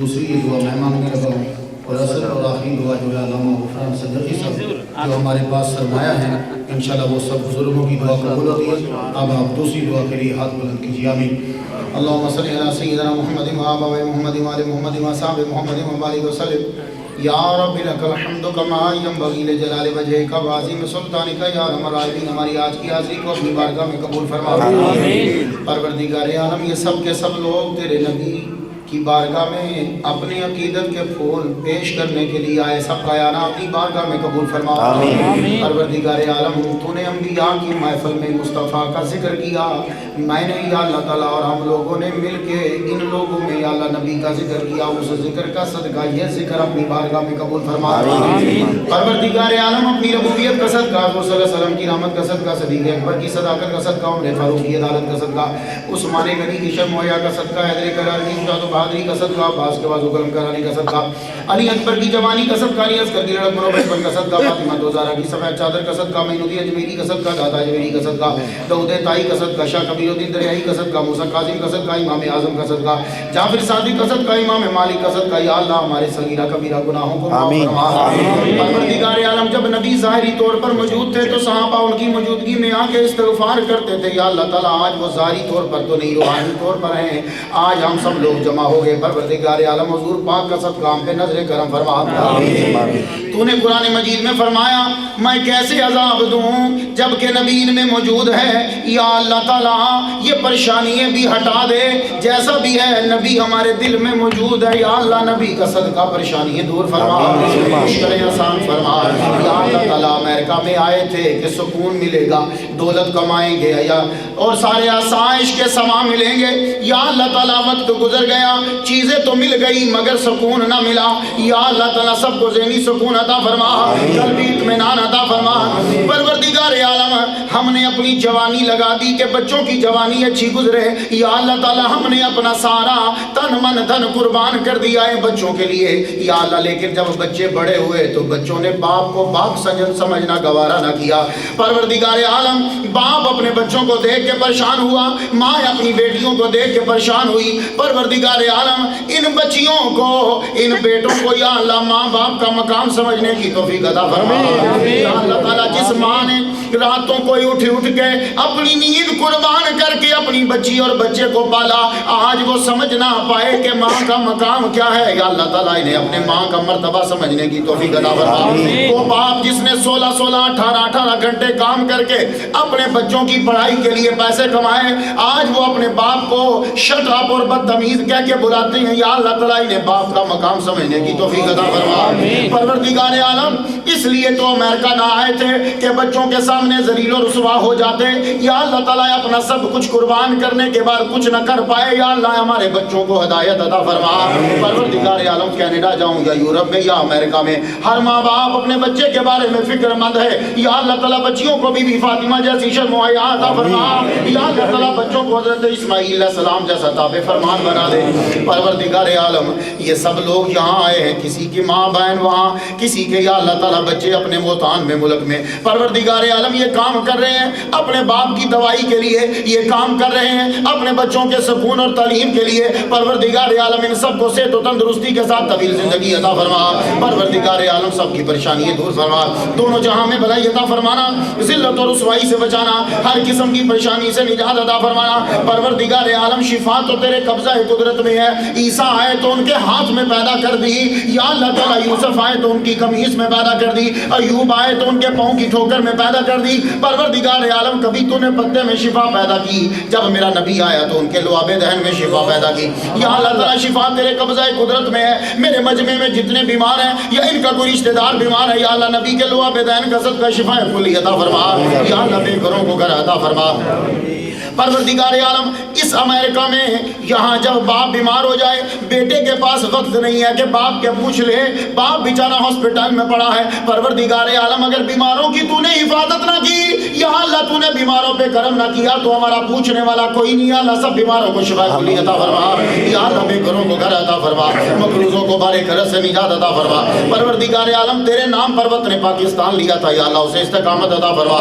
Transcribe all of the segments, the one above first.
دوسری یہ دعا میں مانگنے لگا ہوں، اور اصل اور آخری دعا جو ہے علامہ غفران صدقی صاحب جو ہمارے پاس سرمایہ ہیں، انشاءاللہ وہ سب بزرگوں کی دعا قبول ہوتی ہے۔ اب آپ دوسری دعا کے لیے ہاتھ بلند کیجیے، آمین۔ اللہم صلی علی سیدنا محمد و آباء محمد و آل محمد و اصحاب محمد و بارک وسلم۔ یا رب لک الحمد کما ینبغی لجلال وجہک و عظیم سلطانک یا ارحم الراحمین۔ ہماری آج کی حاضری کو اپنی بارگاہ میں قبول فرما۔ پروردگار عالم یہ سب کے سب لوگ تیرے نبی کی بارگاہ میں اپنی عقیدت کے پھول پیش کرنے کے لیے آئے، سب کا آنا اپنی بارگاہ میں قبول فرما۔ پروردگار عالم تو نے انبیاء کی محفل میں مصطفیٰ کا ذکر کیا، میں نے یا اللہ تعالیٰ اور ہم لوگوں نے مل کے ان لوگوں میں یا اللہ نبی کا ذکر کیا، اس ذکر کا صدقہ یہ ذکر اپنی بارگاہ میں قبول فرما۔ پروردگار عالم اپنی ربوبیت کا صدقہ، حضور صلی اللہ علیہ وسلم کی رحمت کا صدقہ، صدیق اکبر کی صداقت کا صدقہ، عمر فاروق کی عدالت کا صدقہ، عثمان غنی کی شرم و حیا کا صدقہ، حیدر کراری کی شجاعت و بہادری کا صدقہ، عباس کے بعد کرم کرانے کا صدقہ، علی اکبر کی جوانی کا صدقہ، علی اصغر کی لڑک و بچپن کا صدقہ، فاطمہ دوزارہ کی سفید چادر کا صدقہ، معین اجمیری کا صدقہ، دادا اجمیری کا صدقہ، داؤد طائی کا صدقہ، شاہ کبیر الدین دریائی کا صدقہ، موسیٰ کاظم کا صدقہ، امام اعظم کا صدقہ، جعفر صادق کا صدقہ، امام مالک کا صدقہ، یا اللہ ہمارے صغیرہ کبیرہ گناہوں کو معاف فرما۔ پروردگار عالم جب نبی ظاہری طور پر موجود تھے تو صحابہ ان کی موجودگی میں آ کے استغفار کرتے تھے، یا اللہ تعالیٰ آج وہ ظاہری طور پر تو نہیں روحانی طور پر ہیں، آج ہم سب لوگ جمع ہو گئے، پروردگار عالم حضور پاک کا صدقہ ہم پہ نظر کرم فرما۔ تو نے قرآن مجید میں فرمایا میں کیسے عذاب دوں جبکہ نبی ان میں موجود ہے، یا اللہ تعالیٰ یہ پریشانیاں بھی ہٹا دے، جیسا بھی ہے نبی ہمارے دل میں موجود ہے، یا اللہ نبی کا صدقہ پریشانیاں دور فرما، مشکلیں آسان فرما۔ یا اللہ تعالیٰ امریکہ میں آئے تھے کہ سکون ملے گا، دولت کمائیں گے یا اور سارے آسائش کے سما ملیں گے، یا اللہ تعالیٰ وقت گزر گیا، چیزیں تو مل گئی مگر سکون نہ ملا، یا اللہ تعالیٰ سب کو ذہنی سکون عطا فرما، قلبی اطمینان عطا فرما۔ پروردگار عالم ہم نے اپنی جوانی لگا دی کہ بچوں کی جوانی اچھی گزرے، یا اللہ تعالیٰ ہم نے اپنا سارا تن من دھن قربان کر دیا ہے بچوں کے لیے، یا اللہ لیکن جب بچے بڑے ہوئے تو بچوں نے باپ کو باپ سمجھنا گوارا نہ کیا۔ پروردگار عالم باپ اپنے بچوں کو دیکھ کے پریشان ہوا، ماں اپنی بیٹیوں کو دیکھ کے پریشان ہوئی، پروردگار عالم ان بچیوں کو ان بیٹوں کو یا اللہ ماں باپ کا مقام سمجھنے کی توفیق عطا فرما۔ یا اللہ تعالیٰ جس ماں نے راتوں کو اٹھ کے اپنی نیند قربان کر کے اپنی بچی اور بچے کو پالا، آج وہ سمجھ نہ پائے کہ ماں کا مقام کیا ہے، یا اللہ تعالیٰ انہیں اپنے ماں کا مرتبہ سمجھنے کی توفیق عطا فرما۔ وہ باپ جس نے 16 گھنٹے کام کر کے اپنے بچوں کی پڑھائی کے لیے پیسے کمائے، آج وہ اپنے باپ کو شٹ اپ اور بدتمیز کہہ کے بلاتے ہیں، یا اللہ تعالیٰ انہیں باپ کا مقام سمجھنے کی توفیق عطا فرما۔ پروردگار عالم اس لیے تو امریکہ نہ آئے تھے کہ بچوں کے سامنے ذلیل و رسوا ہو جاتے، یا اللہ تعالیٰ اپنا سب کچھ قربان کرنے کے بعد کچھ نہ کر پائے، یا اللہ ہمارے بچوں کو ہدایت عطا فرما۔ پروردگار عالم کینیڈا جاؤں یا یورپ میں یا امریکہ میں ہر ماں باپ اپنے بچے کے بارے میں فکر مند ہے، یا اللہ تعالیٰ بچیوں کو بی بی فاطمہ جیسی شرم و حیا عطا فرما، یا اللہ تعالیٰ بچوں کو حضرت اسماعیل علیہ السلام جیسا تابع فرمان بنا دے۔ پروردگار عالم یہ سب لوگ یہاں آئے ہیں، کسی کی ماں بہن وہاں، کسی کے یا اللہ تعالیٰ بچے اپنے موطن میں ملک میں، پروردگار عالم یہ کام کر رہے ہیں اپنے باپ کی دوائی کے لیے، یہ کام کر رہے ہیں اپنے بچوں کے سکون اور تعلیم کے لیے، پروردگار عالم ان سب کو صحت و تندرستی کے ساتھ طویل زندگی عطا فرما، پروردگار عالم سب کی پریشانیاں دور فرما، دونوں جہاں میں بھلائی عطا فرمانا، ذلت اور رسوائی سے بچانا، ہر قسم کی پریشانی سے نجات عطا فرمانا۔ پروردگار عالم شفا تو تیرے قبضہ قدرت میں ہے، عیسیٰ آئے تو ان کے ہاتھ میں پیدا کر دی، یا اللہ تعالیٰ یوسف آئے تو ان کی قمیص میں پیدا کر دی، ایوب آئے تو ان کے پاؤں کی ٹھوکر میں پیدا کر دی، پروردگار عالم کبھی تو نے پتے میں شفا پیدا کی، جب میرا نبی آیا تو ان کے لعاب دہن میں شفا پیدا کی، یا اللہ تعالیٰ شفا تیرے قبضہ قدرت میں ہے، میرے مجمع میں جتنے بیمار ہیں یا ان کا کوئی رشتہ دار بیمار ہے، یا اللہ نبی کے لعاب دہن کا صدقہ شفا کلی عطا فرما، یا اللہ بے گھروں کو گھر عطا فرما۔ پروردگار عالم اس امریکہ میں یہاں جب باپ بیمار ہو جائے، بیٹے کے پاس وقت نہیں ہے کہ باپ کے پوچھ لے، باپ بیچارہ ہاسپٹل میں پڑا ہے، پروردگار عالم اگر بیماروں کی تو نے حفاظت نہ کی، یا اللہ تو نے بیماروں پہ کرم نہ کیا تو ہمارا پوچھنے والا کوئی نہیں، اللہ سب بیماروں کو شفا کلی عطا فرما، یا اللہ بے گھروں کو گھر عطا فرما، مقروضوں کو بارے کرز سے نجات عطا فرما۔ پروردگار عالم تیرے نام پر وطن پاکستان لیا تھا، یا اللہ اسے استقامت عطا فرما،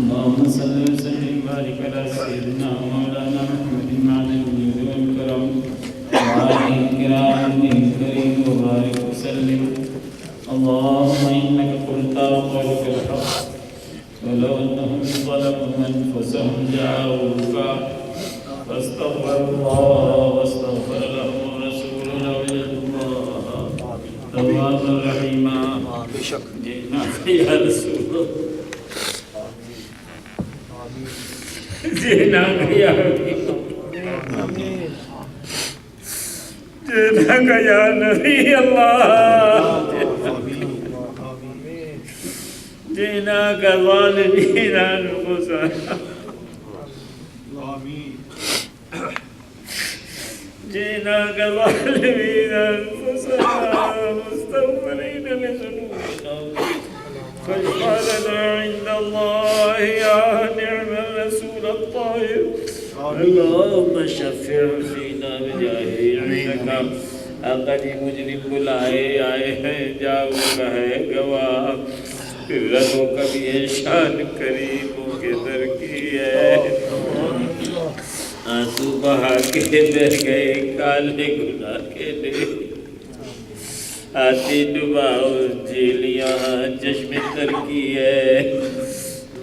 اللهم صل وسلم وبارك على سيدنا مولانا محمد وعلى اله والكرم وعلى الكرام الكريم وبارك وسلم. اللهم انك قلت وقولك الحق ولو انهم ظلموا انفسهم جاءوك فاستغفروا الله واستغفر لهم رسولنا الله توابا رحيما. جئناك يا رسول الله، جئناك يا حبيب الله، جئناك يا نبي الله، جئناك ظالمين أنفسنا، جئناك ظالمين أنفسنا مستغفرين لذنوبنا فاشفع لنا عند الله يا نعم الرسول الطاهر. اللهم شفع فينا بجاهه عندك. اقلی مجرم بلائے آئے ہیں، جاؤ کا ہے گواہ، رنوں کا بھی ہے شان قریبوں کے در کی ہے. آنسو بہا کے بہ گئے کالے گناہ کے لے، آتی ڈباؤ جھیلیاں چشم تر کی ہے.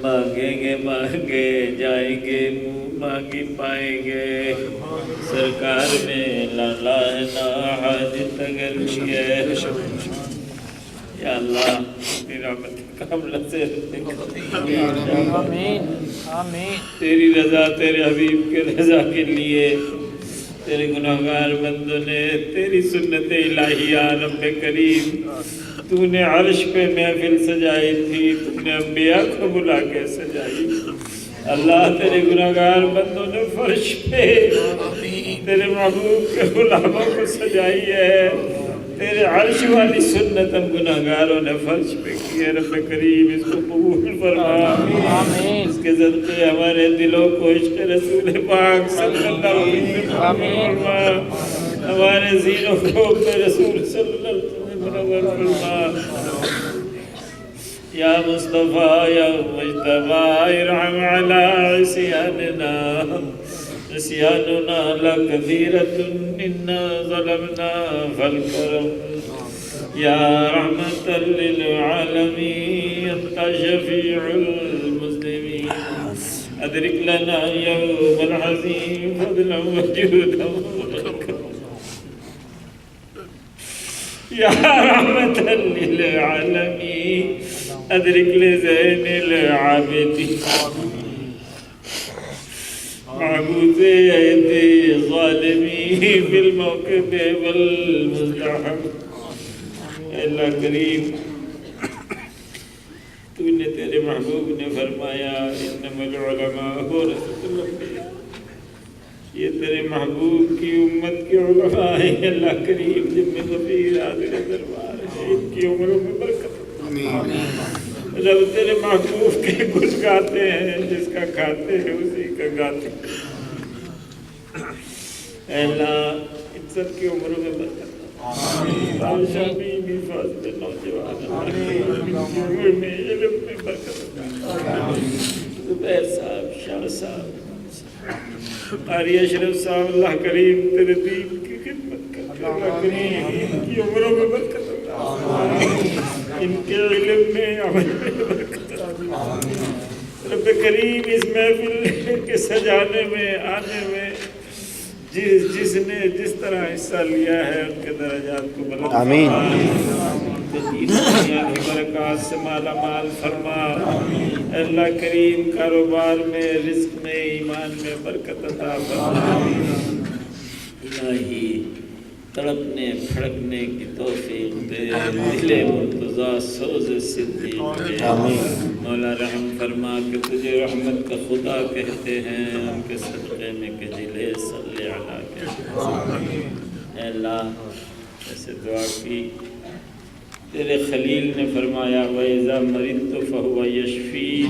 مانگیں گے مانگے جائیں گے، منہ مانگی پائیں گے. سرکار میں لالا ہے نا حاجت اگر بھی ہے. یا اللہ تیری رحمت کاملہ سے آمین آمین. تیری رضا تیرے حبیب کے رضا کے لیے تیرے گناہگار بندوں نے تیری سنت الہیہ رب کریم، تو نے عرش پہ محفل سجائی تھی، تو نے انبیاء کو بلا کے سجائی. اللہ تیرے گناہگار بندوں نے فرش پہ تیرے محبوب کے غلاموں کو سجائی ہے. تیرے عرش والی سنت ہم گناہگاروں نے فرش پہ کی ہے، رب کریم اس کو قبول فرما، اس کے صدقے ہمارے دلوں کو عشق رسول پاک صلی اللہ علیہ وسلم فرما، ہمارے ذہنوں کو اپنے رسول صلی اللہ علیہ وسلم منور فرما۔ یا مصطفیٰ یا مجتبیٰ ارحم علی عصیاننا، عصیاننا لکثیرۃ انا ظلمنا فالکرم، یا رحمۃ للعالمین انت شفیع المسلمین، ادرک لنا یوم الحزین فضلا وجودا یا رحمۃ للعالمین ادرک لزین العابدین، معبود ایدی ظالمین فی الموقف والمزدحم۔ اے اللہ کریم، تو نے تیرے محبوب نے فرمایا انما العلماء ورثۃ الانبیاء، یہ تیرے محبوب کی امت کے علماء ہیں اللہ کریم، جن میں غفیر حاضر دربار ہے، ان کی عمروں میں برکت۔ رب تیرے محبوب کے کچھ گاتے ہیں، جس کا کھاتے ہیں اسی کا گاتے ہیں۔ اے اللہ ان سب کی عمروں میں برکت، بادشاہ بھی فاضل نوجوان کی عمر میں علم میں برکت، زبیر صاحب، شاہ صاحب، قاری اشرف صاحب، اللہ کریم تیرے دین کی خدمت کر، اللہ کریم ان کی عمروں میں برکت، ان کے علم میں عمل میں برکت، رب کریم اس محفل کے سجانے میں آنے میں جس نے جس طرح حصہ لیا ہے ان کے درجات کو بلند آمین، دنیا کی برکات سے مالا مال فرما، اللہ کریم کاروبار میں، رزق میں، ایمان میں برکت عطا فرما، الہی تڑپنے پھڑکنے کی توفیق دے، دل مرتضیٰ سوز صدیق دے، مولا رحم فرما کہ تجھے رحمت کا خدا کہتے ہیں، ان کے صدقے میں کہ دلے صلی علیہ کہتے ہیں۔ اے اللہ ایسے دعا کی، تیرے خلیل نے فرمایا وَإِذَا مَرِضْتُ فَهُوَ يَشْفِينِ،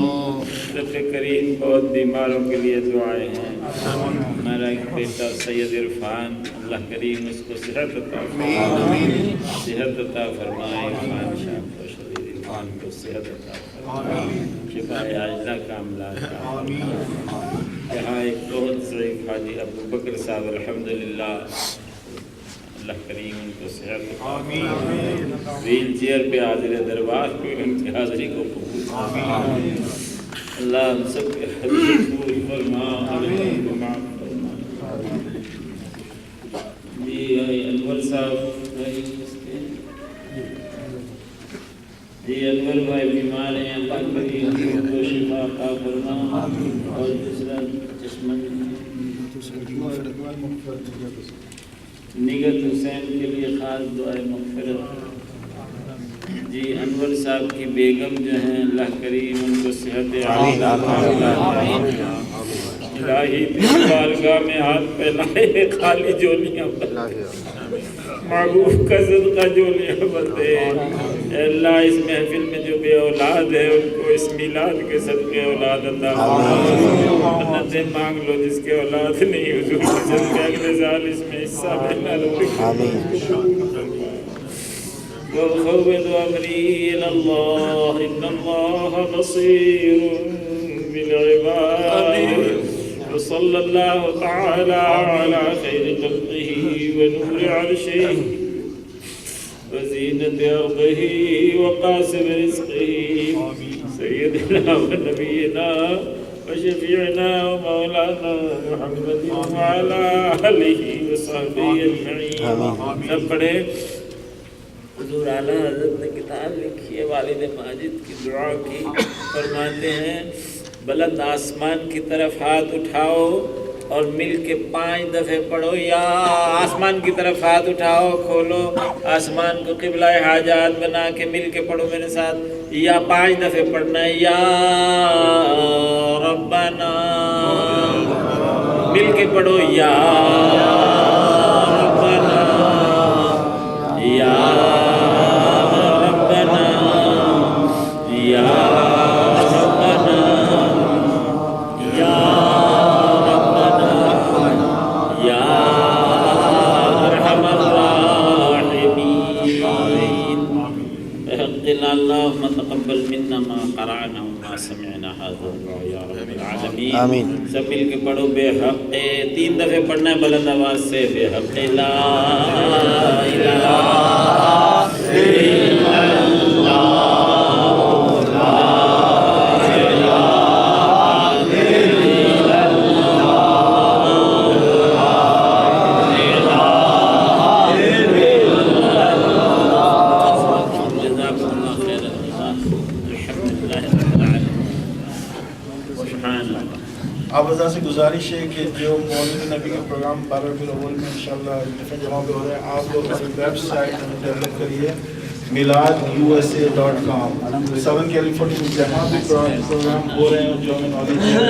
رب کریم بہت بیماروں کے لیے دعائیں ہیں، ہمارا ایک بیٹا سید عرفان، اللہ کریم اس کو صحت عطا فرمائے، صحت عطا فرمائے، عرفان شاہ کو، شدید عرفان کو صحت عطا فرمائے، شفا عاجلہ کاملہ عطا فرمائے۔ یہاں ایک بہت ضعیف حاجی ابو بکر صاحب الحمدللہ، اللہ کریم ان کو صحت عطا فرمائے، ویل چیئر پہ حاضر دربار پہ ان کی حاضری کو قبول فرمائے، اللہ ہم سب کے حضرت قبول فرما، اللہ کو معاف فرما۔ جی انور صاحب، جی انور بھائی بیمار ہیں، اللہ کریم ان کو شفا عطا فرما، اور دوسرا چشمن نگت حسین کے لیے خاص دعائے مغفرت۔ جی انور صاحب کی بیگم جو ہیں، اللہ کریم ان کو صحت عاجلہ الہی تیری بارگاہ میں ہاتھ پھیلائے، خالی جولیاں بھر، محبوب کا صدقہ جولیاں بھر دے۔ اے اللہ اس محفل میں جو بے اولاد ہے ان کو اس میلاد کے صدقے اولاد عطا فرما، منتیں مانگ لو جس کے اولاد نہیں، حضور کے صدقے اگلے سال اس میں حصہ لینا لو۔ وَفَوِّضُ أَمْرِي إِلَى اللَّهِ إِنَّ اللَّهَ بَصِيرٌ بِالْعِبَادِ، وصلى الله تعالى على خير خلقه ونور عرشه وزينة أرضه وقاسم رزقه سيدنا ونبينا وشفيعنا ومولانا محمد وعلى آله وصحبه أجمعين۔ سب پڑھے۔ حضور اعلیٰ حضرت نے کتاب لکھی ہے والد ماجد کی دعا کی، فرماتے ہیں بلند آسمان کی طرف ہاتھ اٹھاؤ اور مل کے 5 دفعے پڑھو، یا آسمان کی طرف ہاتھ اٹھاؤ، کھولو آسمان کو قبلہ حاجات بنا کے مل کے پڑھو میرے ساتھ، یا 5 دفعے پڑھنا ہے، یا ربنا، مل کے پڑھو، یا ربنا یا ربنا یا ربنا یا ربنا یا ارحم الراحمین بحق اللهم تقبل منا ما قرأنا وما سمعنا هذا يا رب العالمین آمین. سب مل کے پڑھو بے حق 3 دفعہ پڑھنا ہے بلند آواز سے بے حق لا الہ الا آپ حضرات سے گزارش ہے کہ جو مولد نبی کے پروگرام 12 ربیع الاول میں انشاءاللہ ڈفرینٹ جگہوں پہ ہو رہے ہیں آپ لوگ ہماری ویب سائٹ ڈیولپ کریے miladusa.com 7 کیلیفورنیا میں جہاں بھی پروگرام ہو رہے ہیں جو ہمیں نالج ہے